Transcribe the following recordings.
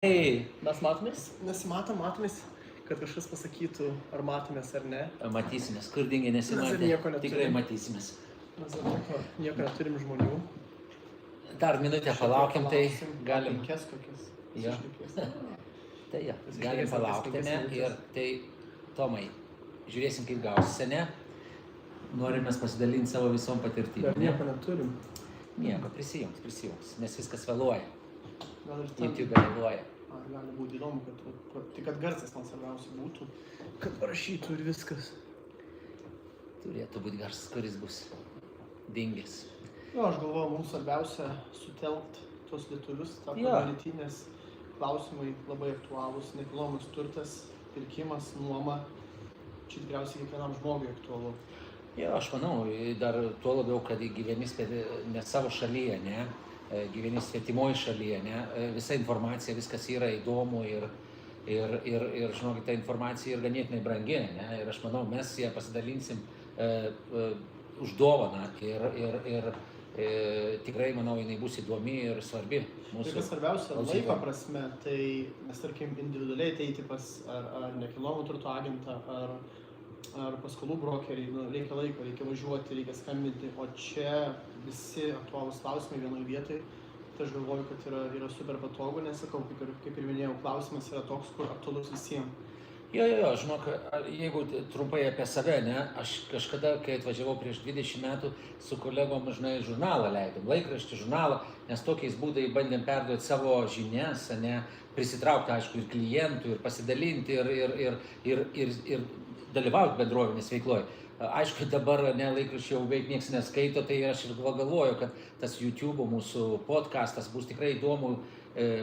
Mes matomės? Nesimatomės, kad kažkas pasakytų, ar matomės ar ne. Matysimės, kur dingai nesimatė. Tikrai matysimės. Mes dar nieko neturim žmonių. Dar minutę palaukiam, tai galim. Penkias kokias. Jo. Tai jo, galim palaukti, ne? Ir tai, Tomai, žiūrėsim, kaip gausis, ne? Norimės pasidalinti savo visom patirtim. Dar nieko neturim. Nieko, prisijungs, nes viskas vėluoja. Gal ir ten. YouTube vėluoja. Ar gali būti įdomu, kad garsas man svarbiausia būtų, kad parašytų ir viskas. Turėtų būti garsas, kuris bus dingęs. Jo, aš galvoju, mums svarbiausia sutelkti tuos lietuvius, tą community, nes klausimai labai aktualūs, nekilnojamas turtas, pirkimas, nuoma, čia tikriausiai kiekvienam žmogui aktualu. Jo, aš manau, dar tuo labiau, kad gyveni ne savo šalyje, ne? Gyveni svetimoje šalyje, ne? Visa informacija, viskas yra įdomu ir žinokit, ta informacija yra ganėtinai brangi, ne? Ir aš manau, mes ją pasidalinsim už dovaną ir tikrai, manau, jinai bus įdomi ir svarbi mūsų. Tai kas svarbiausia, laiko prasme, tai mes tarkim individualiai ateiti pas ar nekilnojamo turto agentą, ar paskolų brokerį, reikia laiko, reikia važiuoti, reikia skambinti, o čia visi aktualūs klausimai vienoje vietoje. Tai aš galvoju, kad yra super patogu, nes sakau, kaip ir minėjau, klausimas yra toks, kur aktualus visiems. Jo, žinok, jeigu trumpai apie save, ne, aš kažkada, kai atvažiavau prieš 20 metų, su kolegom, žinai, žurnalą leidom, laikraštį žurnalą, nes tokiais būdais bandėm perduoti savo žinias, ne, prisitraukti, aišku, ir klientų, ir pasidalinti, ir dalyvauti bendrovinės veikloje. Aišku, dabar laikraščių jau beveik niekas neskaito, tai aš ir galvoju, kad tas YouTube mūsų podcastas bus tikrai įdomu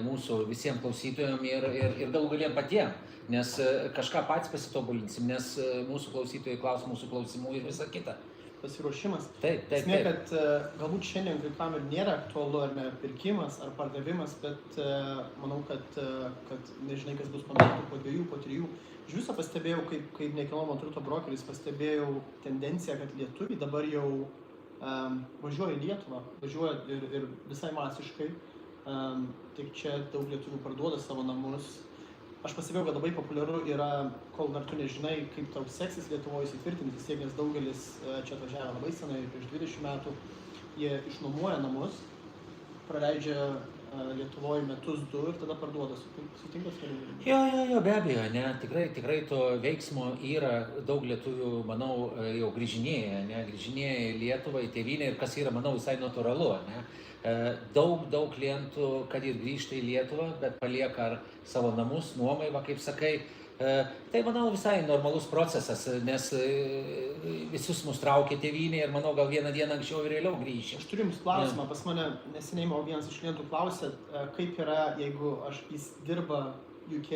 mūsų visiems klausytojams ir galų galiem patiems, nes kažką patys pasitobulinsim, nes mūsų klausytojai klaus mūsų klausimų ir visa kita. Pasiruošimas. Taip. Esmė, kad galbūt šiandien kai kam ir nėra aktualu ar ne pirkimas ar pardavimas, bet manau, kad nežinai, kas bus po metų, po 2, po 3. Iš viso pastebėjau, kaip nekilnojamo turto brokeris, pastebėjau tendenciją, kad lietuviai dabar jau važiuoja į Lietuvą, važiuoja ir visai masiškai. Tik čia daug lietuvių parduoda savo namus. Aš pastebėjau, kad labai populiaru yra, kol dar tu nežinai, kaip tau seksis Lietuvoje įsitvirtinti, vis tiek, nes daugelis čia atvažiavo labai senai, prieš 20 metų, jie išnuomoja namus, praleidžia Lietuvoje metus 2 ir tada parduoda. Sutinkas? Jo, be abejo, ne, tikrai to veiksmo yra, daug lietuvių, manau, jau grįžinėja į Lietuvą, į tėvynę ir kas yra, manau, visai natūralu, ne. Daug klientų, kad ir grįžta į Lietuvą, bet palieka ar savo namus, nuomai, kaip sakai. Tai, manau, visai normalus procesas, nes visus mus traukia tėvynė ir, manau, gal vieną dieną anksčiau ir vėliau grįžti. Aš turiu jums klausimą, pas mane neseniai vienas iš klientų klausė, kaip yra, jeigu jis dirba UK,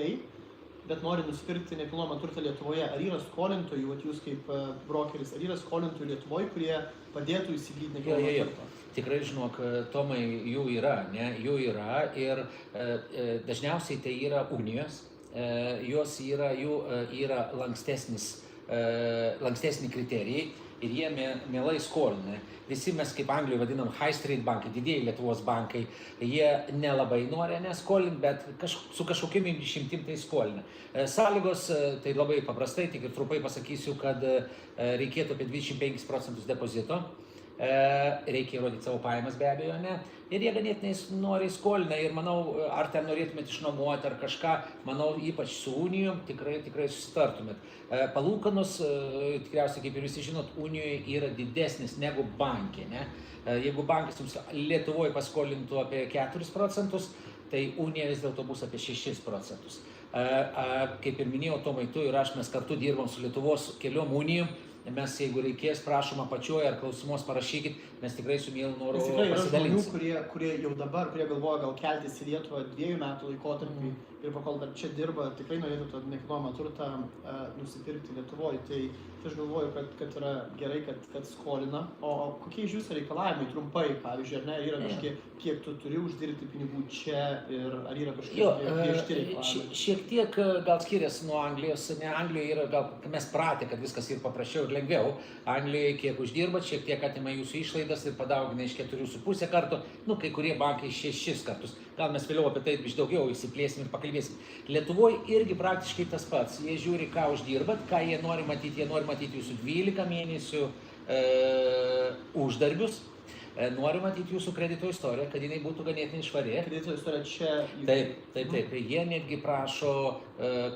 bet nori nusipirkti nekilnojamą turtą Lietuvoje, ar yra skolintojų, jūs kaip brokeris, ar yra skolintojų Lietuvoje, kurie padėtų įsigyti nekilnojamą turtą? Tikrai, žinok, Tomai, jų yra ir dažniausiai tai yra unijos. Jų yra lankstesni kriterijai ir jie mielai skolina. Visi mes, kaip Anglijoje vadinam, high street bankai, didieji Lietuvos bankai, jie nelabai nori neskolinti, bet su kažkokiam išimtim tai skolina. Sąlygos, tai labai paprastai, tik ir trumpai pasakysiu, kad reikėtų apie 25% depozito. Reikia įrodyti savo pajamas, be abejo, ne. Ir jie ganėtinai noriai skolina ir manau, ar ten norėtumėt išnuomoti ar kažką, manau, ypač su unijom tikrai susitartumėt. Palūkanos, tikriausiai, kaip ir visi žinot, unijoje yra didesnis negu bankė, ne. Jeigu bankas jums Lietuvoje paskolintų apie 4%, tai unija vis dėlto bus apie 6%. Kaip ir minėjau, Tomai, tu ir aš, mes kartu dirbam su Lietuvos keliom unijom. Mes, jeigu reikės, prašom apačioje ar klausimos parašykit, mes tikrai su mielu noru pasidalinsim. Yra žmonių, kurie jau dabar, kurie galvoja gal keltis į Lietuvą 2 metų laikotarpį ir pakol dar čia dirba, tikrai norėtų tą nekilnojamą turtą nusipirkti Lietuvoje. Tai aš galvoju, kad yra gerai, kad skolina. O kokie iš jūsų reikalavimai trumpai, pavyzdžiui, ar ne, yra kažkiek, kiek tu turi uždirbti pinigų čia ir ar yra kažkiek griežti reikalavimai? Šiek tiek gal skiriasi nuo Anglijos, ne, Anglijoje yra gal, mes pratę, kad viskas yra paprasčiau visur lengviau. Anglijoje kiek uždirbat, šiek tiek atima jūsų išlaidas ir padaugina iš 4,5 karto, kai kurie bankai 6 kartus. Gal mes vėliau apie tai iš daugiau įsiplėsim ir pakalbėsim. Lietuvoje irgi praktiškai tas pats. Jie žiūri, ką uždirbat, ką jie nori matyti jūsų 12 mėnesių uždarbius. Nori matyti jūsų kredito istoriją, kad jinai būtų ganėtinai švari. Kredito istorija čia... Taip. Jie netgi prašo,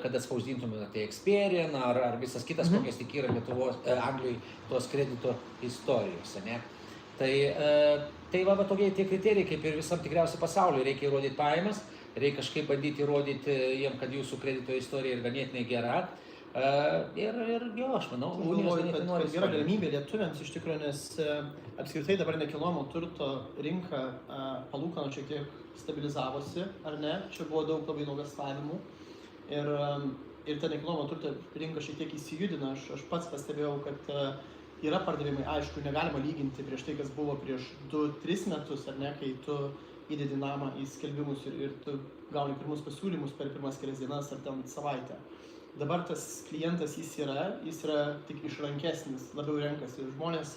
kad atspausdintumėte Experian ar visas kitas, kokias tik yra Anglijoje tos kredito istorijos. Ne? Tai va tokie tie kriterijai, kaip ir visam tikriausiai pasauliu. Reikia įrodyti pajamas, reikia kažkaip bandyti įrodyti jiem, kad jūsų kredito istorija yra ganėtinai gera. Ir jo, aš manau, galvoju, kad yra galimybė lietuviams iš tikrųjų, nes apskritai dabar nekilnojamo turto rinka palūkanų šiek tiek stabilizavosi, ar ne? Čia buvo daug labai nuogąstavimų ir ta nekilnojamo turto rinka šiek tiek įsijudina. Aš pats pastebėjau, kad yra pardavimai, aišku, negalima lyginti prieš tai, kas buvo prieš 2-3 metus, ar ne, kai tu įdedi namą į skelbimus ir tu gauni pirmus pasiūlymus per pirmas kelias dienas ar ten savaitę. Dabar tas klientas jis yra tik išrankesnis, labiau renkasi. Žmonės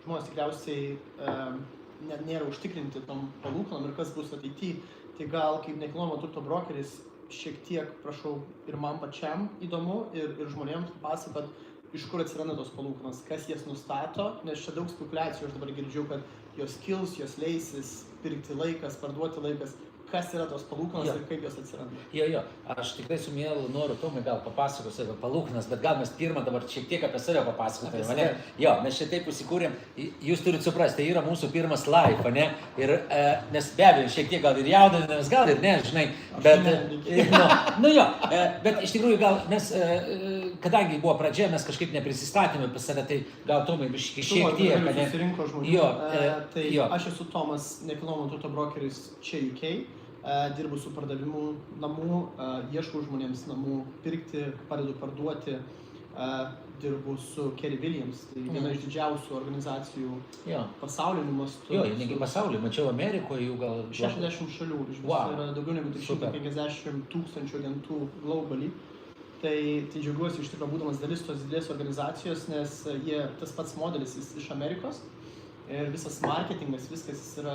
tikriausiai net nėra užtikrinti tom palūkanom ir kas bus ateityje. Tai gal kaip nekilnojamo turto brokeris šiek tiek, prašau, ir man pačiam įdomu ir žmonėms pasakot, iš kur atsiranda tos palūkanos, kas jas nustato, nes čia daug spekulacijų, aš dabar girdžiu, kad jos kils, jos leisis, pirkti laikas, parduoti laikas. Kas yra tos palūkanos ir kaip jos atsiranda? Jo, aš tikrai su mielu noru Tomai gal papasakosiu apie palūkanas, bet gal mes pirmą dabar šiek tiek apie save papasakotume. Jo, mes čia taip įsikūrėm, jūs turit suprasti, tai yra mūsų pirmas live, ne? Ir, nes be abejo, šiek tiek gal ir jaudinamės, gal ir ne, žinai, bet iš tikrųjų gal mes, kadangi buvo pradžia, mes kažkaip neprisistatėme pas save, tai gal Tomai šiek tiek, ne? Susirinko žmonių. Tai aš esu Tomas, nekilnojamo turto brokeris čia UK. Dirbu su pardavimu namų, ieškau žmonėms namų pirkti, padedu parduoti, dirbu su Kerry Williams, tai viena iš didžiausių organizacijų pasauliniu mastu. Jo, negi pasaulyje, mačiau Amerikoje jau gal... 60 šalių, iš viso yra daugiau negu 150 tūkstančių agentų globally. Tai džiaugiuosi iš tikrųjų būdamas dalis tos didelės organizacijos, nes tas pats modelis iš Amerikos. Ir visas marketingas, viskas yra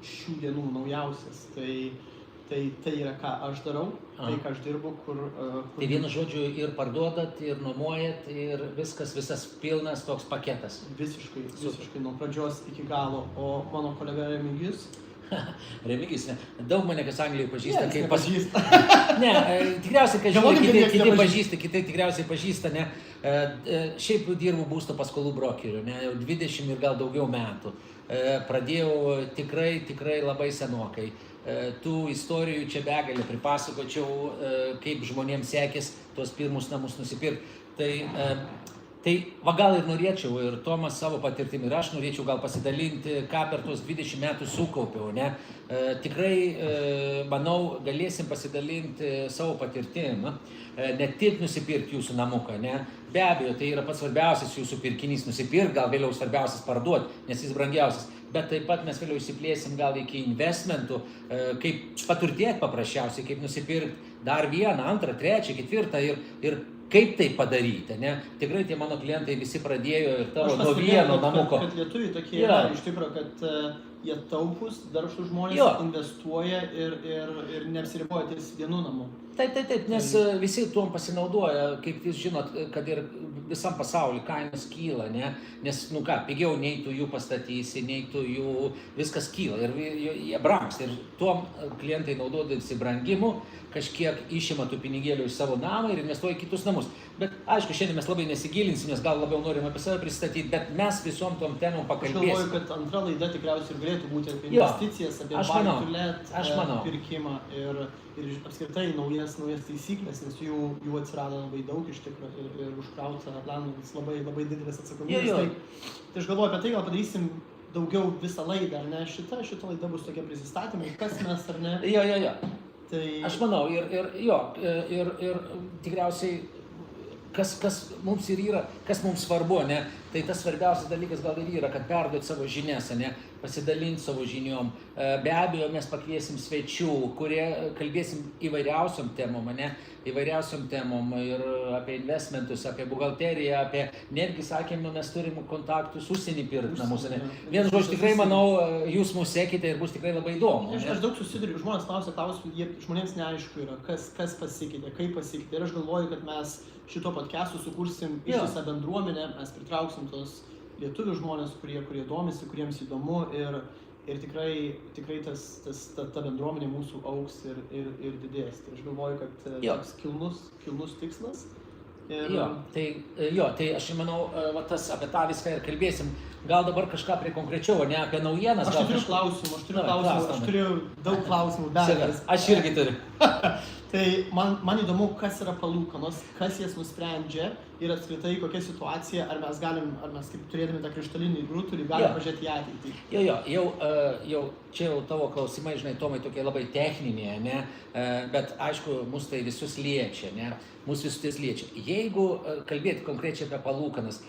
šių dienų naujausias. Tai yra, ką aš darau, tai, ką aš dirbu, kur... Tai vienu žodžiu ir parduodat, ir nuomojat, ir visas pilnas toks paketas. Visiškai nuo pradžios iki galo. O mano kolega Remigijus... Remigijus, ne. Daug mane kas Anglijoje pažįsta. Ne, tikriausiai, kai žinai, kiti tikriausiai pažįsta, ne. Šiaip dirbu būsto paskolų brokeriu, ne, jau 20 ir gal daugiau metų. Pradėjau tikrai labai senokai. Tų istorijų čia begalė pripasakočiau, kaip žmonėms sekės tuos pirmus namus nusipirkti. Tai va gal ir norėčiau, ir Tomas savo patirtimi, ir aš norėčiau gal pasidalinti, ką per tuos 20 metų sukaupiau, ne? Tikrai, manau, galėsim pasidalinti savo patirtim, ne tik nusipirkti jūsų namuką, ne? Be abejo, tai yra pats svarbiausias jūsų pirkinys nusipirkti, gal vėliau svarbiausias parduoti, nes jis brangiausias. Bet taip pat mes vėliau įsiplėsim gal iki investmentų, kaip paturtėti paprasčiausiai, kaip nusipirkti dar vieną, antrą, trečią, ketvirtą ir kaip tai padaryti, ne? Tikrai tie mano klientai visi pradėjo ir tavo nuo vieno namuko. Kad lietuviai tokie yra, iš tikrųjų, kad jie taupus, darbštūs žmonės, investuoja ir neapsiriboja ties vienu namu. Taip, nes visi tuom pasinaudoja, kaip jūs žinot, kad ir visam pasauliu kainos kyla, ne? Nes, pigiau nei tu jų pastatysi, nei tu jų viskas kyla ir jie brangs. Ir tuom klientai naudodasi brangimu, kažkiek išima tų pinigėlių iš savo namą ir investuoja į kitus namus. Bet, aišku, šiandien mes labai nesigilinsim, nes gal labiau norim apie save pristatyti, bet mes visom tom temom pakalbėsim. Aš galvoju, kad antra laida tikriausiai ir galėtų būti apie investicijas, apie buy-to-let pirkimą ir apskritai naujas taisyklės, nes jų atsirado labai daug iš tikrųjų ir užkrauta atlandas labai didelis atsakomybės. Tai aš galvoju, apie tai gal padarysim daugiau visą laidą, ar ne? Šita laida bus tokie prisistatymai, kas mes, ar ne? Jo. Tai... Aš manau, ir tikriausiai, kas mums ir yra, kas mums svarbu, ne? Tai tas svarbiausias dalykas gal ir yra, kad perduoti savo žinias, ne? pasidalinti savo žiniom. Be abejo, mes pakviesim svečių, kurie kalbėsim įvairiausiom temom, ir apie investmentus, apie buhalteriją, apie, netgi sakėme, mes turim kontaktus užsienį pirkt namus. Vienu žodžiu, tikrai manau, jūs mūsų sekite ir bus tikrai labai įdomu. Aš daug susiduriu, žmonės klausia klausimų, žmonėms neaišku yra, kas pasikeitė, kaip pasikeitė. Ir aš galvoju, kad mes šito podcastu sukursim ištisą bendruomenę, mes pritrauksim tos lietuvių žmonės, kurie domisi, kuriems įdomu ir tikrai ta bendruomenė mūsų augs ir didės. Tai aš galvoju, kad toks kilnus tikslas. Tai aš manau, apie tą viską ir kalbėsim. Gal dabar kažką prie konkrečiau, ne apie naujienas. Aš turiu klausimų, aš turiu daug klausimų. Aš irgi turiu. Tai man įdomu, kas yra palūkanos, kas jas nusprendžia ir apskritai kokia situacija, ar mes kaip turėdami tą krištolinį rutulį galim pažiūrėti į ateitį. Jau čia tavo klausimai, žinai, Tomai, tokie labai techniniai, ne? Bet aišku, mus tai visus liečia, ne? Mūsų visus liečia. Jeigu kalbėti konkrečiai apie palūkanas,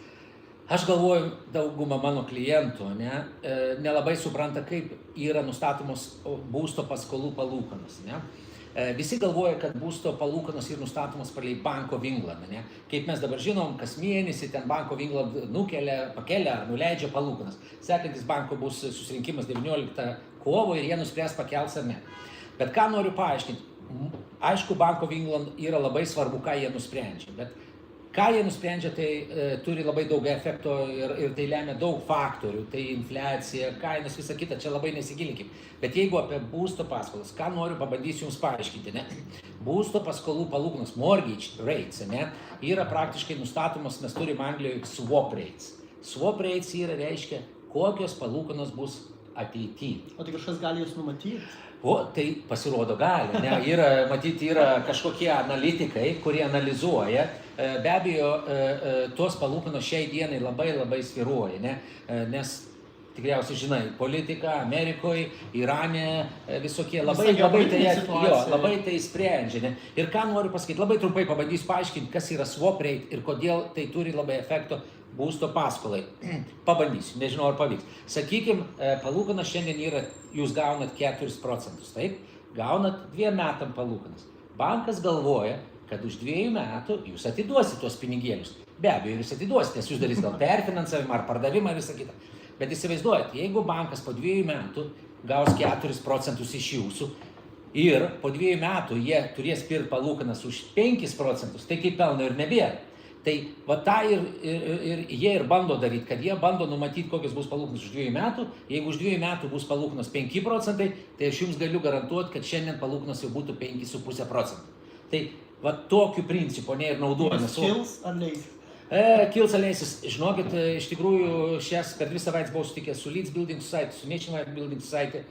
aš galvoju, dauguma mano klientų nelabai supranta, kaip yra nustatomos būsto paskolų palūkanos. Ne? Visi galvoja, kad būsto palūkanos yra nustatomos palei Bank of England. Ne? Kaip mes dabar žinom, kas mėnesį ten Bank of England pakelia, nuleidžia palūkanas. Sekantis banko bus susirinkimas 19 kovo ir jie nuspręs pakels ar ne. Bet ką noriu paaiškinti, aišku, Bank of England yra labai svarbu, ką jie nusprendžia. Bet ką jie nusprendžia, tai turi labai daug efekto ir tai lemia daug faktorių, tai infliacija, kainos, visa kita, čia labai nesigilinkim. Bet jeigu apie būsto paskolas, ką noriu, pabandysiu jums paaiškinti, ne? Būsto paskolų palūkanos, mortgage rates, ne? Yra praktiškai nustatomos, mes turim Anglijoje swap rates. Swap rates reiškia, kokios palūkanos bus ateityje. O tai kažkas gali jūs numatyti? Tai pasirodo gali, ne? Matyti yra kažkokie analitikai, kurie analizuoja. Be abejo, tos palūkanos šiai dienai labai svyruoja, ne? Nes tikriausiai žinai, politika Amerikoje, Irane, visokie labai tai sprendžia. Ne? Ir ką noriu pasakyti, labai trumpai pabandysiu paaiškinti, kas yra swap rate ir kodėl tai turi labai efekto būsto paskolai. Pabandysiu, nežinau ar pavyks. Sakykime, palūkanas šiandien yra, jūs gaunat 4%, taip? Gaunat 2 metam palūkanas. Bankas galvoja, kad už 2 metų jūs atiduosit tuos pinigėlius. Be abejo, jūs atiduosit, nes jūs darys gal perfinansavimą ar pardavimą ir visą kitą. Bet įsivaizduojat, jeigu bankas po 2 metų gaus 4% iš jūsų ir po 2 metų jie turės pirkti palūkanas už 5%, tai kaip pelno ir nebėra. Tai va tą ir jie ir bando daryti, kad jie bando numatyti, kokios bus palūkanos už 2 metų. Jeigu už 2 metų bus palūkanos 5%, tai aš jums galiu garantuoti, kad šiandien palūkanos jau būtų 5,5%. Tai va tokiu principu ir naudojamas. Kils ar leis? Kils ar leisis. Žinokit, iš tikrųjų per 2 savaitės buvau sutikęs su Leeds Building Society, su Nationwide Building Society.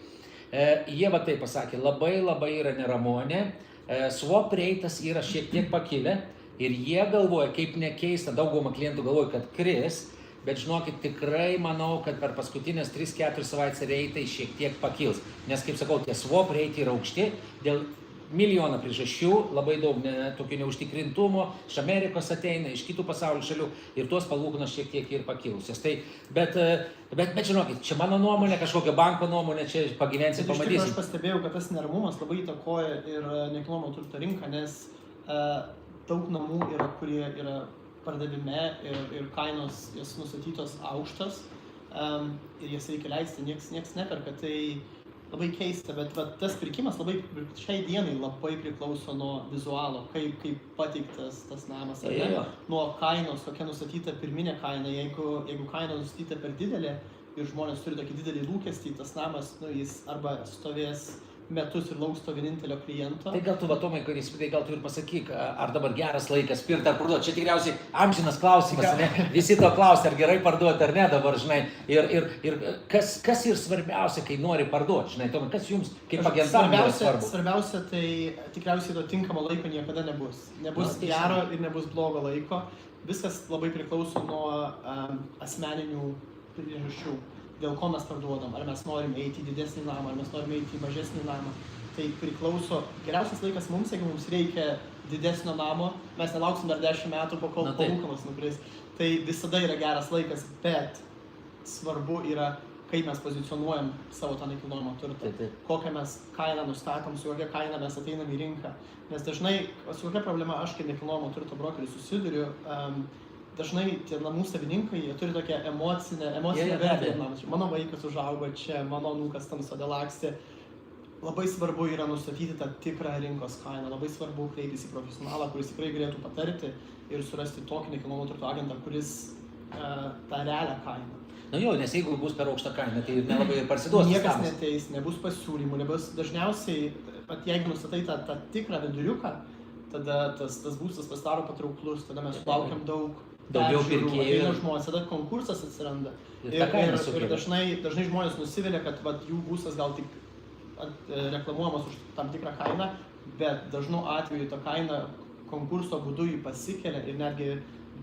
Jie va tai pasakė, labai yra neramonė. Swap rate'as yra šiek tiek pakilę. Ir jie galvoja, kaip nekeista, dauguma klientų galvoja, kad kris, bet žinokit, tikrai manau, kad per paskutinės 3-4 savaitės reitai šiek tiek pakils. Nes, kaip sakau, tie swap reitai yra aukšti dėl milijoną priežasčių, labai daug tokio neužtikrintumo, iš Amerikos ateina, iš kitų pasaulio šalių ir tuos palūkanos šiek tiek ir pakilusios. Tai, bet žinokit, čia mano nuomonė, kažkokia banko nuomonė, čia pagyvensim, pamatysim. Aš pastebėjau, kad tas neramumas labai įtakoja ir nekilnojamo turto rinką, nes daug namų yra, kurie yra pardavime ir kainos jas nustatytos aukštas ir jas reikia leisti, nieks neperka. Tai labai keista, bet tas pirkimas šiai dienai labai priklauso nuo vizualo, kaip pateiktas tas namas, nuo kainos, kokia nustatyta pirminė kaina. Jeigu kaina nustatyta per didelė ir žmonės turi tokį didelį lūkestį, tas namas, jis arba stovės metus ir lauks to vienintelio kliento. Tai gal tu, Tomai, gal tu ir pasakyk, ar dabar geras laikas pirkti ar parduoti. Čia tikriausiai amžinas klausimas, ne? Visi to klausia, ar gerai parduoti ar ne dabar, žinai. Ir kas ir svarbiausia, kai nori parduoti, žinai, Tomai, kas jums kaip agentam yra svarbu? Svarbiausia, tai tikriausiai to tinkamo laiko niekada nebus. Nebus gero ir nebus blogo laiko. Viskas labai priklauso nuo asmeninių priežasčių. Dėl ko mes parduodam, ar mes norime eiti į didesnį namą, ar mes norime eiti į mažesnį namą. Tai priklauso, geriausias laikas mums, jeigu mums reikia didesnio namo, mes nelauksim dar 10 metų, po kol palūkanos nukris. Tai visada yra geras laikas, bet svarbu yra, kaip mes pozicionuojam savo tą nekilnojamą turtą, kokią mes kainą nustatom, su kokia kaina mes ateinam į rinką. Nes dažnai, su kokia problema aš kaip nekilnojamo turto brokeris susiduriu, dažnai tie namų savininkai, jie turi tokią emocinę vertę. Mano vaikas užaugo čia, mano anūkas tam sode lakstė. Labai svarbu yra nustatyti tą tikrą rinkos kainą, labai svarbu kreiptis į profesionalą, kuris tikrai galėtų patarti ir surasti tokį nekilnojamo turto agentą, kuris tą realią kainą. Nu jo, nes jeigu bus per aukštą kainą, tai nelabai ir parsiduos. Niekas neteis, nebus pasiūlymų, dažniausiai, jeigu nustatai tą tikrą viduriuką, tada tas būstas pasidaro patrauklus, tada mes sulaukiam daugiau pirkėjų, žmonės, tada konkursas atsiranda. Ir dažnai žmonės nusivilia, kad jų būstas gal tik reklamuojamas už tam tikrą kainą, bet dažnu atveju ta kaina konkurso būdu jį pasikelia ir netgi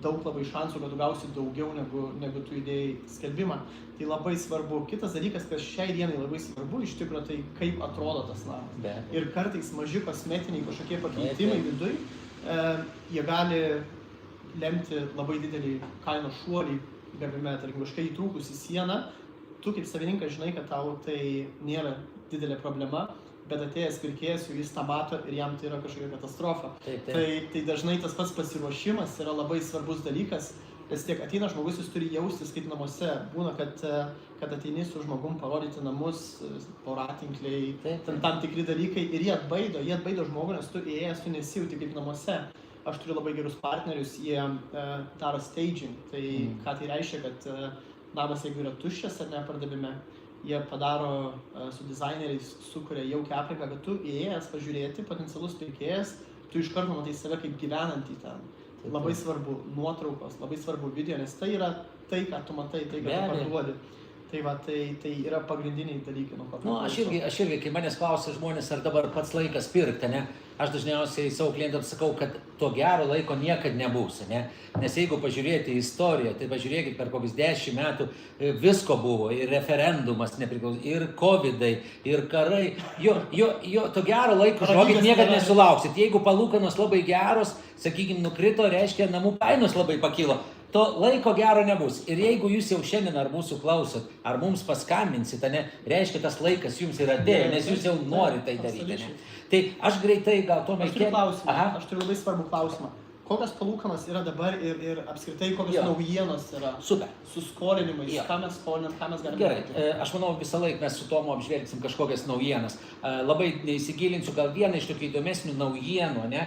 daug labai šansų, kad tu gausi daugiau negu tu įdėjai skelbimą. Tai labai svarbu. Kitas dalykas, kas šiai dienai labai svarbu, iš tikrųjų, tai kaip atrodo tas namas. Ir kartais maži kosmetiniai kažkokie pakeitimai viduj, jie gali lemti labai didelį kainos šuolį gavime, tarkim, kažkai įtrūkus į sieną. Tu kaip savininkas žinai, kad tau tai nėra didelė problema, bet atėjęs pirkėjas, jis tą mato ir jam tai yra kažkokia katastrofa. Tai dažnai tas pats pasiruošimas yra labai svarbus dalykas, nes tiek ateina žmogus, jis turi jaustis kaip namuose. Būna, kad ateini su žmogum parodyti namus, voratinkliai, tam tikri dalykai ir jie atbaido žmogų, nes tu įėjęs, tu nesijauti kaip namuose. Aš turiu labai gerus partnerius, jie daro staging, tai ką tai reiškia, kad namas, jeigu yra tuščias ar ne pardavime, jie padaro su dizaineriais, sukuria jaukią aplinką, kad tu įėjęs pažiūrėti, potencialus pirkėjas, tu iš karto matai save kaip gyvenantį ten. Labai svarbu nuotraukos, labai svarbu video, nes tai yra tai, ką tu matai, tai, ką tu parduodi. Tai yra pagrindiniai dalykai, nuo ko. Aš irgi, kai manęs klausia žmonės, ar dabar pats laikas pirkti, ne? Aš dažniausiai savo klientams sakau, kad to gero laiko niekad nebus, ne? Nes jeigu pažiūrėti į istoriją, tai pažiūrėkit, per kokius 10 metų visko buvo, ir referendumas nepriklausomai, ir covidai, ir karai. To gero laiko žinokit niekad nesulauksit. Jeigu palūkanos labai geros, sakykime, nukrito, reiškia, namų kainos labai pakilo. To laiko gero nebus. Ir jeigu jūs jau šiandien ar mūsų klausot, ar mums paskambinsite, ne, reiškia, tas laikas jums yra atėjo, nes jūs jau norite tai daryti. Ne? Tai aš greitai gal to mėgti. Aš turiu labai svarbų klausimą. Kokios palūkanos yra dabar ir apskritai kokios naujienos yra? Super. Su skolinimais, ką mes skolinam, ką mes galime daryti? Gerai, aš manau visą laiką mes su Tomu apžvelgsim kažkokias naujienas. Labai neįsigilinsiu, gal vieną iš tokių įdomesnių naujienų, ne?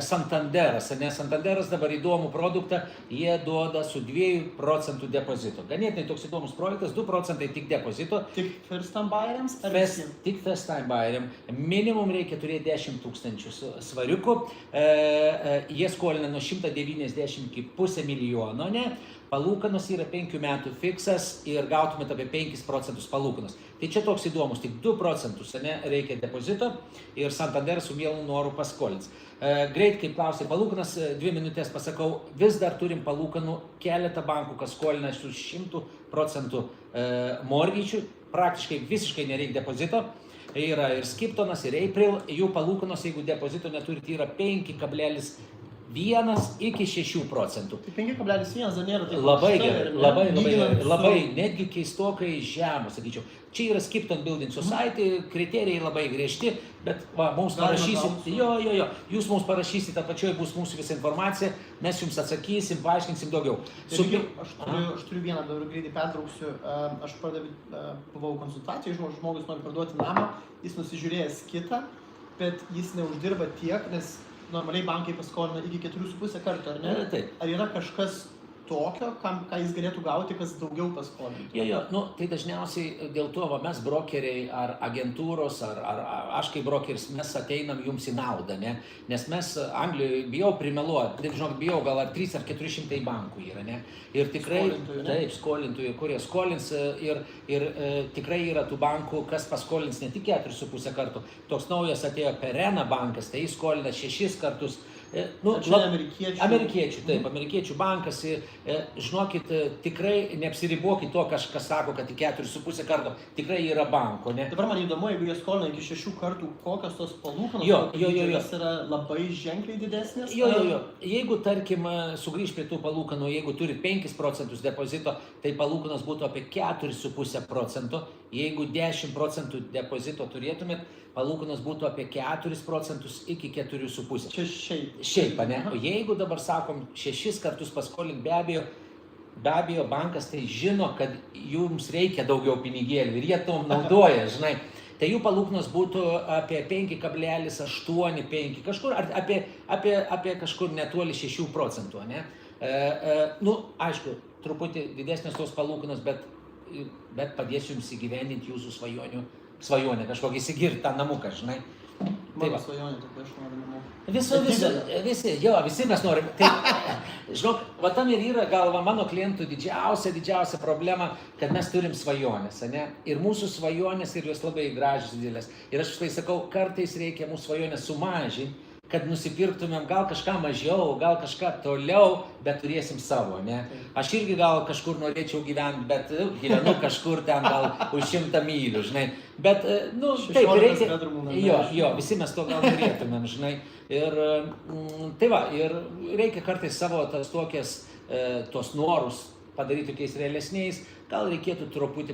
Santanderas. Santanderas dabar įdomų produktą, jie duoda su 2% depozito. Ganėtinai toks įdomus projektas, 2% tik depozito. Tik first time buyeriams? Tik first time buyeriam. Minimum reikia turėti 10 000 svariukų. Jie skolina nuo 190 iki pusę milijono, ne? Palūkanos yra 5 metų fiksas ir gautumėte apie 5% palūkanos. Tai čia toks įdomus, tik 2% ne, reikia depozito ir Santanderas su mielu noru paskolins. Greit, kaip klausai palūkanas, 2 minutės pasakau, vis dar turim palūkanų keletą bankų, kas skolina su 100% mortgage'ų, praktiškai visiškai nereikia depozito. Yra ir Skiptonas, ir April, jų palūkanos, jeigu depozito neturite, yra 5,1 iki 6%. Tai 5,1 dar nėra taip. Labai, netgi keistokai žemų, sakyčiau. Čia yra Skipton Building Society, kriterijai labai griežti, bet mums parašysit, jūs mums parašysit, apačioje bus mūsų visa informacija, mes jums atsakysim, paaiškinsim daugiau. Aš turiu vieną, dabar greitai pertrauksiu, aš buvau konsultacijai, žmogus nori parduoti namą, jis nusižiūrėjęs kitą, bet jis neuždirba tiek, nes normaliai bankai paskolina iki 4,5 kartų, ar ne? Taip. Ar yra kažkas tokio, ką jis galėtų gauti, kas daugiau paskolintų? Tai dažniausiai dėl to mes brokeriai ar agentūros, ar aš kaip brokeris, mes ateinam jums į naudą, ne? Nes mes Anglijoje bijau primeluoti, bijau gal ar 300 ar 400 bankų yra, ne? Ir tikrai, taip, skolintojų, kurie skolins ir tikrai yra tų bankų, kas paskolins ne tik 4,5 kartų. Toks naujas atėjo Perena bankas, tai jis skolina 6 kartus. Čia amerikiečių. Amerikiečių, taip, amerikiečių bankas. Žinokit, tikrai neapsiribokit to, kažkas sako, kad tik 4,5 karto. Tikrai yra banko, ne? Dabar man įdomu, jeigu jie skolina iki 6 kartų, kokios tos palūkanos, Jo. jos yra labai ženkliai didesnės? Jo. Jeigu, tarkim, sugrįž prie tų palūkanų, jeigu turit 5% depozito, tai palūkanos būtų apie 4,5%. Jeigu 10% depozito turėtumėt, palūkanos būtų apie 4% iki 4,5%. Čia Šiaip, ne? O jeigu dabar sakom 6 kartus paskolint, be abejo, bankas tai žino, kad jums reikia daugiau pinigėlių ir jie tom naudoja, žinai. Tai jų palūkanos būtų apie 5,8-5 kažkur, apie kažkur netoli 6%, ne? Aišku, truputį didesnės tos palūkanos, bet padės jums įgyvendinti jūsų svajonę, kažkokį įsigirti tą namuką, žinai. Mano svajonė, tai aš noriu namų. Visi mes norim. Tai, žinok, va tam ir yra gal mano klientų didžiausia problema, kad mes turim svajonės, ne? Ir mūsų svajonės ir jos labai gražios didelės. Ir aš štai sakau, kartais reikia mūsų svajonės sumažinti, kad nusipirktumėm gal kažką mažiau, gal kažką toliau, bet turėsim savo, ne? Aš irgi gal kažkur norėčiau gyventi, bet gyvenu kažkur ten gal už 100 mylių, žinai. Bet, taip, reikia... Jo, visi mes to gal norėtumėm, žinai. Ir tai va, ir reikia kartais savo tos norus padaryti tokiais realesniais. Gal reikėtų truputį,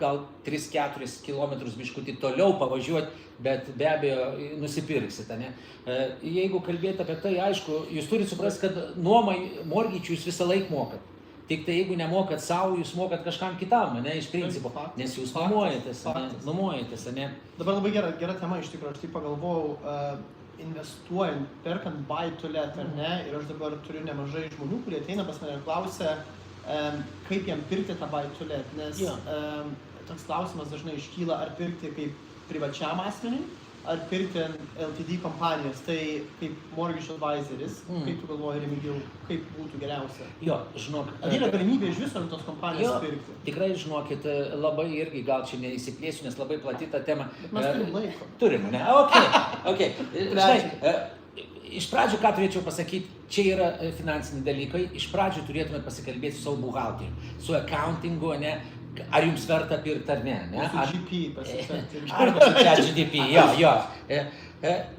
gal 3-4 kilometrus biškutį toliau pavažiuoti, bet be abejo nusipirksite, ne? Jeigu kalbėti apie tai, aišku, jūs turite suprasti, kad nuomai mortgage jūs visą laiką mokat. Tik tai jeigu nemokat savo, jūs mokat kažkam kitam, ne, iš principo, nes jūs nuomojatės, ne? Dabar labai gera tema iš tikrųjų, aš taip pagalvojau, investuojant, perkant buy to let, ar ne? Ir aš dabar turiu nemažai žmonių, kurie ateina pas mane ir klausia, kaip jam pirkti tą buy to let, nes toks klausimas dažnai iškyla, ar pirkti kaip privačiam asmeniui, ar pirkti LTD kompanijos, tai kaip mortgage advisoris, kaip tu galvoji, Remigijau, kaip būtų geriausia? Jo, žinok. Ar yra galimybė iš viso tos kompanijos pirkti? Tikrai, žinokit, labai irgi, gal čia neįsiplėsiu, nes labai plati ta tema. Bet mes turim laiko. Turim, ne? Ok. Žinai, iš pradžių, ką turėčiau pasakyti, čia yra finansiniai dalykai, iš pradžių turėtumėt pasikalbėti su savo buhalteriu, su accountingu, ne? Ar jums verta pirkti ar ne? Su GP pasisekti. Arba su ChatGPT, jo.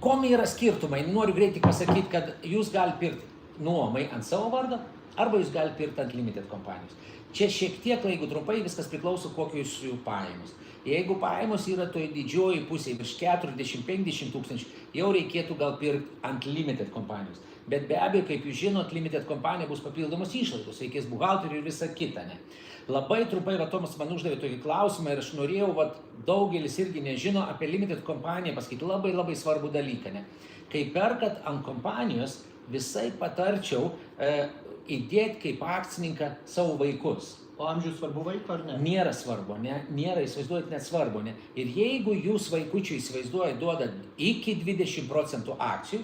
Komi yra skirtumai? Noriu greitai pasakyti, kad jūs galite pirkti nuomai ant savo vardo, arba jūs galite pirkti ant limited kompanijos. Čia šiek tiek, jeigu trumpai, viskas priklauso, kokios jų pajamos. Jeigu pajamos yra toj didžioji pusėje virš 40-50 tūkstančių, jau reikėtų gal pirkti ant limited kompanijos. Bet be abejo, kaip jūs žinot, limited kompanija bus papildomos išlaidos, reikės buhalterių ir visa kita, ne? Labai trumpai, Tomas man uždavė tokį klausimą ir aš norėjau, daugelis irgi nežino apie limited kompaniją, pasakyti labai svarbų dalyką, ne? Kai perkat ant kompanijos, visai patarčiau įdėti kaip akcininką savo vaikus. O amžius svarbu vaiko ar ne? Nėra svarbu, ne? Nėra, įsivaizduojat, net svarbu, ne? Ir jeigu jūs vaikučiui įsivaizduojat, duodat iki 20% akcijų,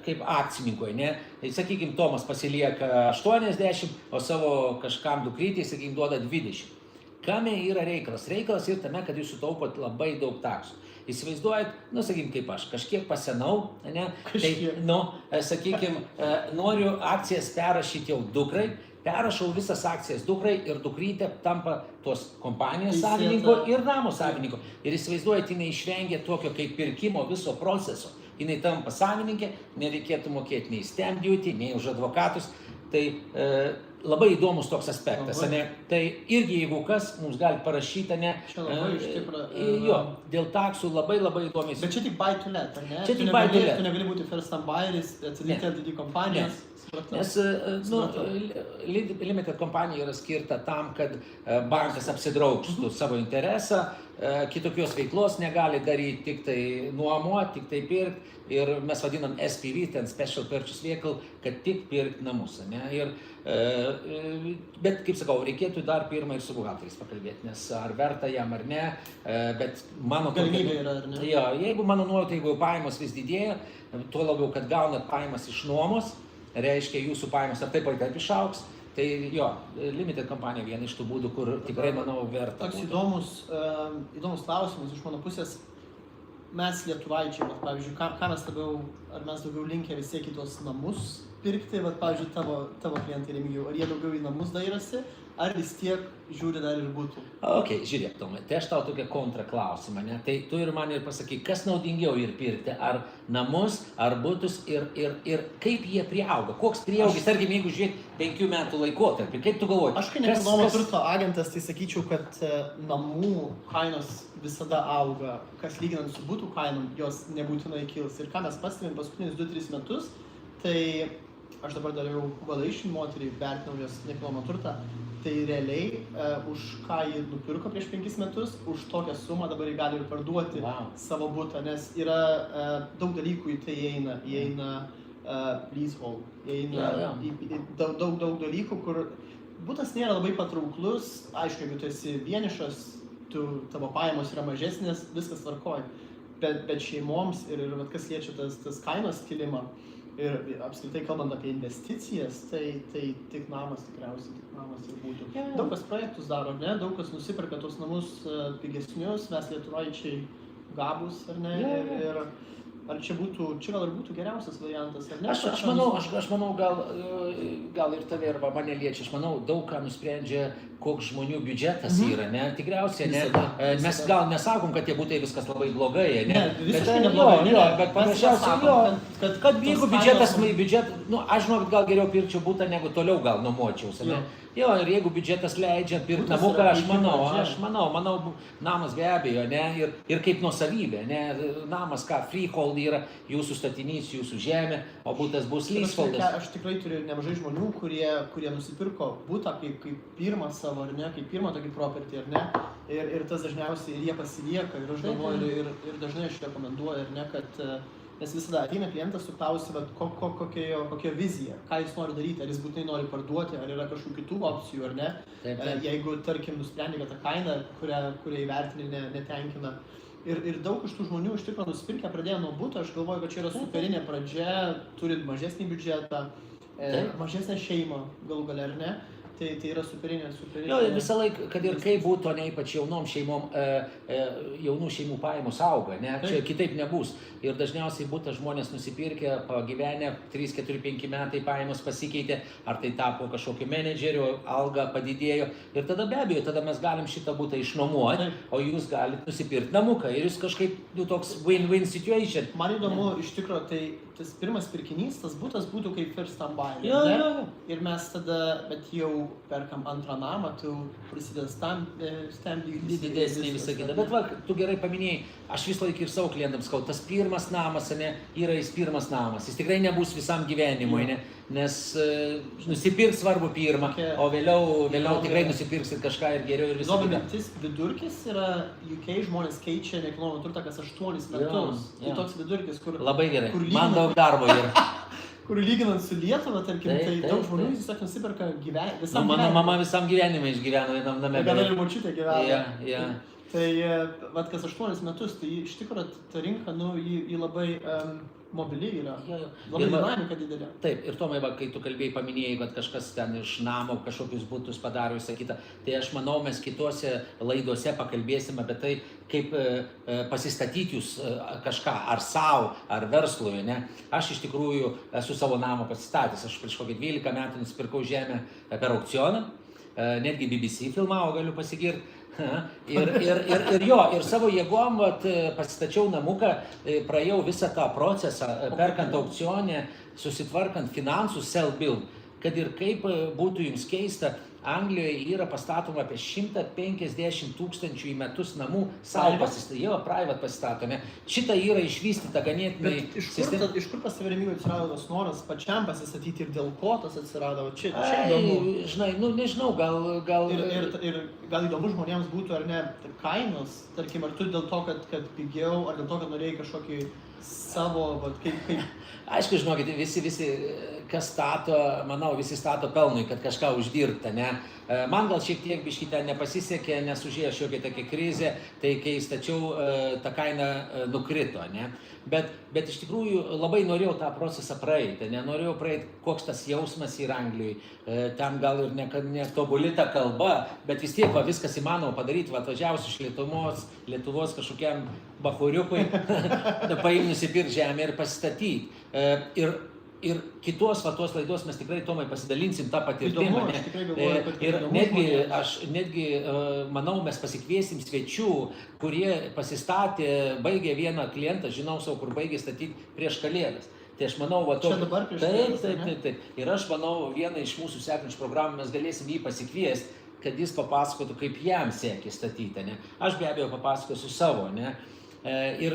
kaip akcininkui, ne? Tai, sakykime, Tomas pasilieka 80, o savo kažkam dukrytį, sakykime, duoda 20. Kame yra reikalas? Reikalas yra tame, kad jūs sutaupot labai daug taksų. Įsivaizduojat, sakykime, kaip aš, kažkiek pasenau, ne? Tai, sakykime, noriu akcijas perrašyti jau dukrai, perrašau visas akcijas dukrai ir dukrytė tampa tos kompanijos savininko ir namo savininko. Ir įsivaizduojat, jinai išvengia tokio kaip pirkimo viso proceso. Jinai tampa savininkė, nereikėtų mokėti nei stamp duty, nei už advokatus. Tai labai įdomus toks aspektas, ne? Tai irgi, jeigu kas, mums gali parašyti, ne? Čia labai iš tikrųjų. Jo, dėl taksų labai įdomiai. Bet čia tik buy to let, ar ne? Čia tik buy to let. Tu negali būti first time buyeris, atsilikti LTD kompanijos. Nes limited kompanija yra skirta tam, kad bankas apsidraustų savo interesą, kitokios veiklos negali daryti, tik tai nuomoti, tik tai pirkti. Ir mes vadinam SPV, ten Special Purchase Vehicle, kad tik pirkti namus. Ne? Bet, kaip sakau, reikėtų dar pirmą ir su buhalteriais pakalbėti, nes ar verta jam ar ne, bet mano... Galimybė yra, ar ne? Jo, jeigu mano nuojauta, jeigu pajamos vis didėja, tuo labiau, kad gaunat pajamas iš nuomos, reiškia jūsų pajamos ar taip išaugs, tai jo, limited kompanija viena iš tų būdų, kur tikrai, manau, verta. Toks įdomus klausimas iš mano pusės. mes lietuvaičiai, vat, pavyzdžiui, ką mes labiau, ar mes daugiau linkę vis tiek į tuos namus pirkti, vat, pavyzdžiui, tavo klientai Remigijau, ar jie daugiau į namus dairasi, ar vis tiek žiūri dar ir būtų? Ok, žiūrėk, Tomai, tai aš tau tokią kontraklausimą, ne? Tai tu ir man ir pasakyk, kas naudingiau ir pirkti, ar namus, ar butus ir kaip jie priauga, koks prieaugis, tarkim, jeigu žiūrėk 5 metų laikotarpį, kaip tu galvoji? Aš kai nekilnojamo turto agentas, tai sakyčiau, kad namų kainos visada auga, kas lyginant su butų kainom, jos nebūtinai kils. Ir ką mes pastebėm paskutinius 2-3 metus, tai aš dabar dariau valuation moteriai, vertinau jos nekilnojamo turtą, tai realiai už ką jį nupirko prieš 5 metus, už tokią sumą dabar jį gali ir parduoti savo butą, nes yra daug dalykų į tai įeina leasehold, įeina daug dalykų, kur butas nėra labai patrauklus, aišku, jeigu tu esi vienišas, tavo pajamos yra mažesnės, viskas tvarkoja, bet šeimoms ir kas liečia tas kainos kilimą ir apskritai kalbant apie investicijas, tai tik namas tikriausiai, tik namas ir būtų. Daug kas projektus daro, ne? Daug kas nusiperka tos namus pigesnius, mes lietuvaičiai gabūs, ar ne? Ir ar čia gal ir būtų geriausias variantas, ar ne? Aš manau, gal ir tave arba mane liečia, aš manau, daug ką nusprendžia, koks žmonių biudžetas yra, ne? Tikriausiai, ne? Mes gal nesakom, kad tie būtai viskas labai blogai, ne? Visiškai neblogai, bet paprasčiausiai, kad jeigu biudžetas, nu, aš žinau, gal geriau pirkčiau būtą, negu toliau gal nuomočiaus, ne? Jo, ir jeigu biudžetas leidžia pirkti namuką, aš manau, namas be abejo, ne, ir kaip nuosavybė, ne, namas ką, freehold yra jūsų statinys, jūsų žemė, o butas bus leaseholdas. Aš tikrai turiu nemažai žmonių, kurie nusipirko butą kaip pirmą savo, ar ne, kaip pirmą tokį property, ar ne, ir tas dažniausiai ir jie pasilieka, ir aš galvoju, ir dažnai aš rekomenduoju, ar ne, kad nes visada ateina klientas, tu klausi, kokia vizija, ką jis nori daryti, ar jis būtinai nori parduoti, ar yra kažkokių kitų opcijų, ar ne. Jeigu, tarkim, nusprendė, kad ta kaina, kurią įvertini, netenkina. Ir daug iš tų žmonių iš tikrųjų nusipirkę pradėjo nuo buto, aš galvoju, kad čia yra superinė pradžia, turint mažesnį biudžetą, mažesnę šeimą galų gale, ar ne. Tai yra superinė. Jo, visą laiką, kad ir kaip būtų, ne ypač jaunom šeimom, jaunų šeimų pajamos auga, ne, čia kitaip nebus. Ir dažniausiai būtų žmonės nusipirkę, pagyvenę, 3, 4, 5 metai pajamos pasikeitė, ar tai tapo kažkokiu menedžeriu, alga padidėjo. Ir tada be abejo, tada mes galim šitą būtą išnuomuoti, o jūs galite nusipirkti namuką. Ir jūs kažkaip, toks win-win situation. Man įdomu, iš tikrųjų, tai tas pirmas pirkinys, tas butas būtų kaip first time buyer. Jo. Ir mes tada, bet jau perkam antrą namą, tu prasideda stamp duty. Didesnį visą kitą. Bet va, tu gerai paminėjai, aš vis laik ir savo klientams sakau, tas pirmas namas, ne, yra jis pirmas namas. Jis tikrai nebus visam gyvenimui, ne, nes nusipirks svarbu pirmą, o vėliau tikrai nusipirks ir kažką ir geriau ir visą kitą. Mintis vidurkis yra, UK žmonės keičia nekilnojamą turtą kas 8 metus. Tai toks vidurkis, kur... Labai gerai, man daug darbo yra. Kur lyginant su Lietuva, tarkim, tai daug žmonių tiesiog nusiperka visam gyvenimui. Mano mama visam gyvenimui išgyveno vienam name. Gal ir močiutė gyveno. Ja. Tai, vat kas 8 metus, tai iš tikrųjų ta rinka, ji labai mobili yra. Labai dinamika didelė. Taip, ir Tomai, kai tu kalbėjai, paminėjai, kad kažkas ten iš namo kažkokius butus padaro, visą kitą, tai aš manau, mes kitose laidose pakalbėsim apie tai, kaip pasistatyti jūs kažką, ar savo, ar verslui, ne? Aš iš tikrųjų esu savo namą pasistatęs, aš prieš kokį 12 metų nusipirkau žemę per aukcioną, netgi BBC filmavo, galiu pasigirti. Ir savo jėgom pasistačiau namuką, praėjau visą tą procesą, perkant aukcionę, susitvarkant finansus, self-build, kad ir kaip būtų jums keista, Anglijoje yra pastatoma apie 150 000 į metus namų savo pasistatyti. Jo, private pasistatome. Šitą yra išvystyta ganėtinai. Bet iš kur pas tave Remigijau atsirado tas noras pačiam pasistatyti ir dėl ko tas atsirado? Čia įdomu. Žinai, nežinau, gal... Ir gal įdomu žmonėms būtų, ar ne, kainos, tarkim, ar tu dėl to, kad pigiau, ar dėl to, kad norėjai kažkokį savo, kaip... Aišku, žinokit, visi kas stato, manau, visi stato pelnui, kad kažką uždirbta, ne? Man gal šiek tiek biškį ten nepasisekė, nes užėjo šiokia tokia krizė, tai kai stačiau, ta kaina nukrito, ne? Bet iš tikrųjų labai norėjau tą procesą praeiti, nenorėjau praeiti, koks tas jausmas yra Anglijai, ten gal ir netobuli ta kalba, bet vis tiek viskas įmanoma padaryti, atvažiavus iš Lietuvos kažkokiam bachuriukui, paimti nusipirkti žemę ir pasistatyti. Ir kitos tos laidos mes tikrai, Tomai, pasidalinsim tą patirtimą. Ir netgi, manau, mes pasikviesim svečių, kurie pasistatė, baigė vieną klientą, žinau savo, kur baigė statyti prieš Kalėdas. Tai aš manau, Čia dabar prieš Kalėdas. Taip. Ir aš manau, vieną iš mūsų sekančių programų mes galėsim jį pasikviesti, kad jis papasakotų, kaip jam sekė statyti, ne? Aš be abejo papasakosiu savo, ne? Ir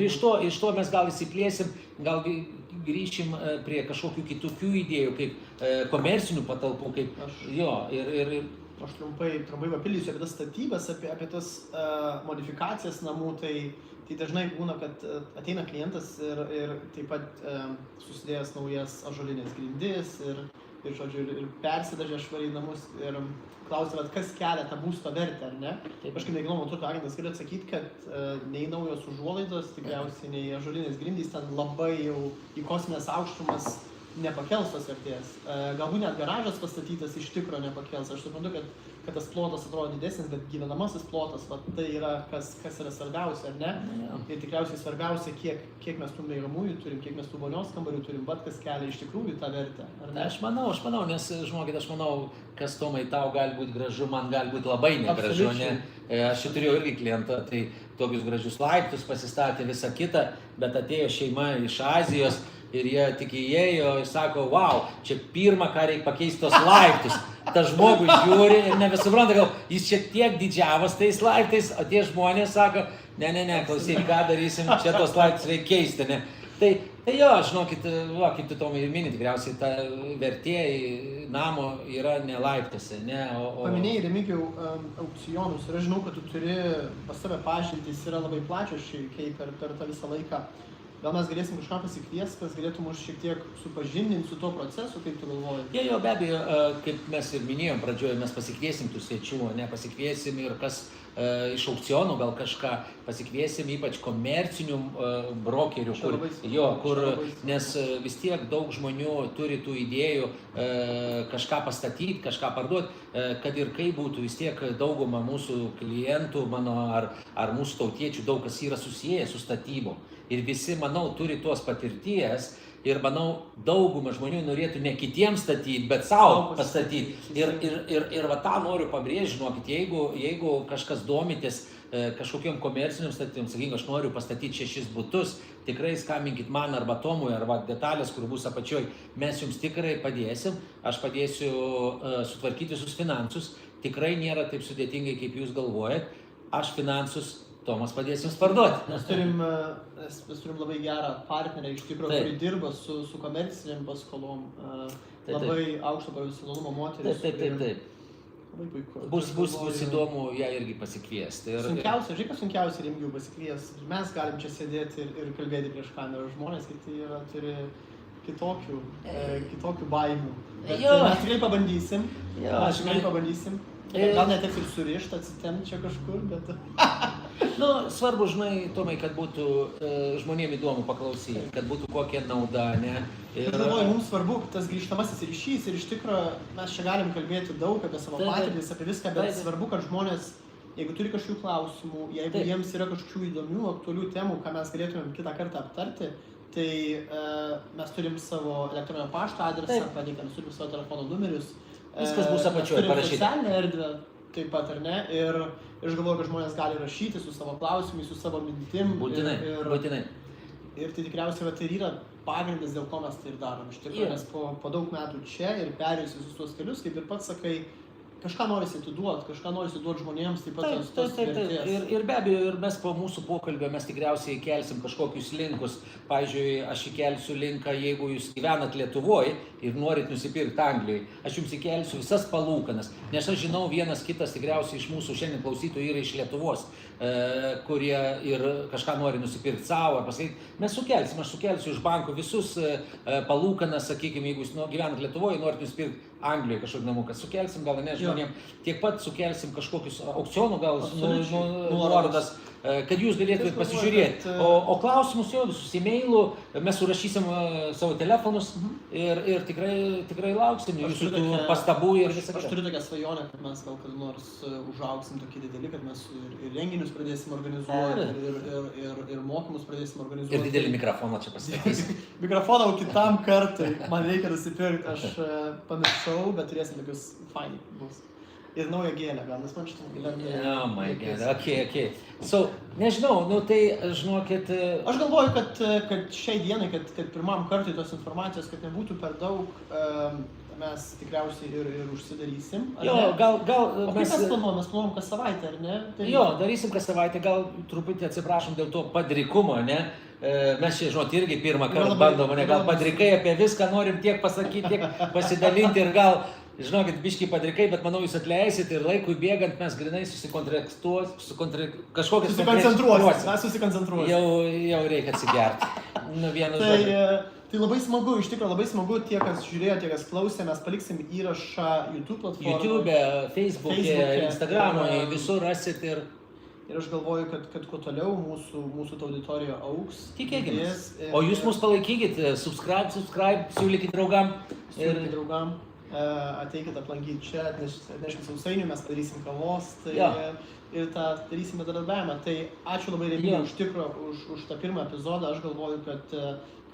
iš to mes gal įsiplėsim, gal grįšim prie kažkokių kitokių idėjų, kaip komercinių patalpų, kaip Aš trumpai papildysiu apie tas statybas, apie tas modifikacijas namų, tai dažnai būna, kad ateina klientas ir taip pat susidėjęs naujas ąžuolinės grindis ir persidažė švariai namus ir klausia, kas kelia tą būsto vertę, ar ne? Aš kaip nekilnojamo turto agentas galiu atsakyti, kad nei naujos užuolaidos, tikriausiai nei ąžuolinės grindys ten labai jau į kosminės aukštumas nepakels tos vertės. Galbūt net garažas pastatytas iš tikro nepakels. Aš suprantu, kad tas plotas atrodo didesnis, bet gyvenamasis plotas, tai yra kas yra svarbiausia, ar ne? Ir tikriausiai svarbiausia, kiek mes tų miegamųjų turim, kiek mes tų vonios kambarių turim, kas kelia iš tikrųjų tą vertę, ar ne? Aš manau, nes, žinokit, kas, Tomai, tau gali būti gražu, man gali būti labai negražu, ne? Aš čia turėjau irgi klientą, tai tokius gražius laiptus pasistatė visą kitą, bet atėjo šeima iš Azijos, ir jie tik įėjo ir sako, wow, čia pirmą, ką reikia pakeisti tos laiptus. Tas žmogus žiūri ir nebesupranta, gal jis čia tiek didžiavos tais laiptais, o tie žmonės sako, ne, klausyk, ką darysim, čia tos laiptus reikia keisti, ne. Tai jo, žinokit, kaip tu, Tomai, ir mini, tikriausiai ta vertė namo yra ne laiptuose, ne, Paminėjai, Remigijau, aukcionus ir aš žinau, kad tu turi pas save pažintys, yra labai plačios šiaip per tą visą laiką. Gal mes galėsim kažką pasikviesti, kas galėtų mus šiek tiek supažindinti su tuo procesu, kaip tu galvoji? Jo, be abejo, kaip mes ir minėjom pradžioje, mes pasikviesim tų svečių, ne, pasikviesim ir kas iš aukcionų gal kažką, pasikviesim ypač komercinių brokerių, nes vis tiek daug žmonių turi tų idėjų kažką pastatyti, kažką parduoti, kad ir kaip būtų, vis tiek dauguma mūsų klientų, mano ar mūsų tautiečių, daug kas yra susijęs su statybom. Ir visi, manau, turi tos patirties ir, manau, dauguma žmonių norėtų ne kitiems statyti, bet savo pastatyti. Ir va tą noriu pabrėžti, žinokit, jeigu kažkas domitės kažkokiam komerciniam statymam, sakykim, aš noriu pastatyti 6 butus, tikrai skambinkit man arba Tomui, arba detalės, kur bus apačioj, mes jums tikrai padėsim, aš padėsiu sutvarkyti visus finansus, tikrai nėra taip sudėtingai, kaip jūs galvojat, aš finansus, Tomas padės jums parduoti. Mes turim labai gerą partnerę, iš tikrųjų, kuri dirba su komerciniam paskolom, labai aukšto profesionalumo moteris. Taip. Labai puiku. Bus įdomu ją irgi pasikviesti. Sunkiausia, žinai, kas sunkiausia Remigijų pasikviesti. Mes galim čia sėdėti ir kalbėti prieš kamerą. Žmonės kiti turi kitokių baimių. Bet mes tikrai pabandysim. Gal net ir surišti, atsitemti čia kažkur, bet... Svarbu, žinai, Tomai, kad būtų žmonėm įdomu paklausyti, kad būtų kokia nauda, ne? Aš galvoju, mums svarbu tas grįžtamasis ryšys ir iš tikrųjų mes čia galim kalbėti daug apie savo patirtis, apie viską, bet svarbu, kad žmonės, jeigu turi kažkokių klausimų, jeigu jiems yra kažkokių įdomių, aktualių temų, ką mes galėtumėm kitą kartą aptarti, tai mes turim savo elektroninio pašto adresą, mes turim savo telefono numerius. Viskas bus apačioje parašyta. Turim socialinę erdvę taip pat, ar ne? Ir aš galvoju, kad žmonės gali rašyti su savo klausimais, su savo mintim. Būtinai. Ir tai tikriausiai tai yra pagrindas, dėl ko mes tai ir darom. Iš tikrųjų, nes po daug metų čia ir perėjus visus tuos kelius, kaip ir pats sakai, kažką norisi atiduoti, kažką norisi duoti žmonėms, taip pat tos vertės. Ir be abejo, ir mes po mūsų pokalbio mes tikriausiai kelsim kažkokius linkus. Pavyzdžiui, aš įkelsiu linką, jeigu jūs gyvenat Lietuvoje ir norit nusipirkti Anglijoje. Aš jums įkelsiu visas palūkanas, nes aš žinau vienas kitas tikriausiai iš mūsų šiandien klausytojų yra iš Lietuvos, kurie ir kažką nori nusipirkti savo ar pasakyti. Mes sukelsim, aš sukelsiu iš banko visus palūkanas, sakykime, jeigu jūs gyvenat Lietuvoje, norit nusipirkti Anglijoje kažkokį namuką, sukelsim gal ne žmonėm, tiek pat sukelsim kažkokius aukcionų gal nuorodas, kad jūs galėtumėte pasižiūrėti. O klausimus jau visus e-mailų mes surašysim savo telefonus ir tikrai lauksim jūsų tų pastabų ir visą. Aš turiu tokią svajonę, kad mes gal kada nors užaugsim tokį didelį, kad mes ir renginius pradėsim organizuoti, ir mokymus pradėsim organizuoti. Ir didelį mikrofoną čia pasistatysim. Mikrofoną kitam kartui, man reikia nusipirkti, aš pamiršau, bet turėsim tokius fainai bus. Ir naują gėlę, gal nes man šitą gėlę. Oh my god, okay. So, nežinau, nu tai žinokit. Aš galvoju, kad šiai dienai, kad pirmam kartui tos informacijos, kad nebūtų per daug, mes tikriausiai ir užsidarysim. Jo, gal o mes planuojam kas savaitę, ar ne? Tai... Jo, darysim kas savaitę, gal truputį atsiprašom dėl to padrikumo, ne? Mes čia, žinot, irgi pirmą kartą bandom, ne? Gal padrikai apie viską norim tiek pasakyti, tiek pasidalinti ir gal, žinokit, biškį padrikai, bet manau jūs atleisit ir laikui bėgant mes grinai susikoncentruosim. Jau reikia atsigerti. Nu, vienu žodžiu. Tai labai smagu, iš tikrųjų labai smagu tie, kas žiūrėjo, tie, kas klausė, mes paliksim įrašą YouTube platformoje. YouTube, Facebook'e, Instagram'e, visur rasit ir aš galvoju, kad kuo toliau mūsų auditorija augs. Tikėkimės. O jūs mus palaikykit, subscribe, siūlykit draugam. Ateikit aplankyti čia, atneškit sausainių, mes padarysim kavos ir darysim bendradarbiavimą. Tai ačiū labai Remigijui už tą pirmą epizodą. Aš galvoju, kad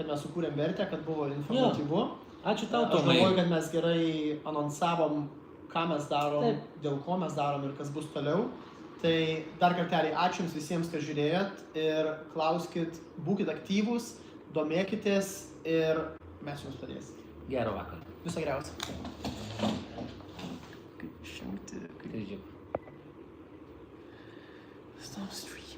mes sukūrėm vertę, kad buvo informatyvu. Ačiū tau, Tomai. Aš galvoju, kad mes gerai anonsavom, ką mes darom, dėl ko mes darom ir kas bus toliau. Tai dar kartelį ačiū jums visiems, kas žiūrėjot ir klauskit, būkit aktyvūs, domėkitės ir mes jums padėsim. Gero vakaro. Viso geriausio. Kaip išjungti. Kaip išjungti. Stop stream.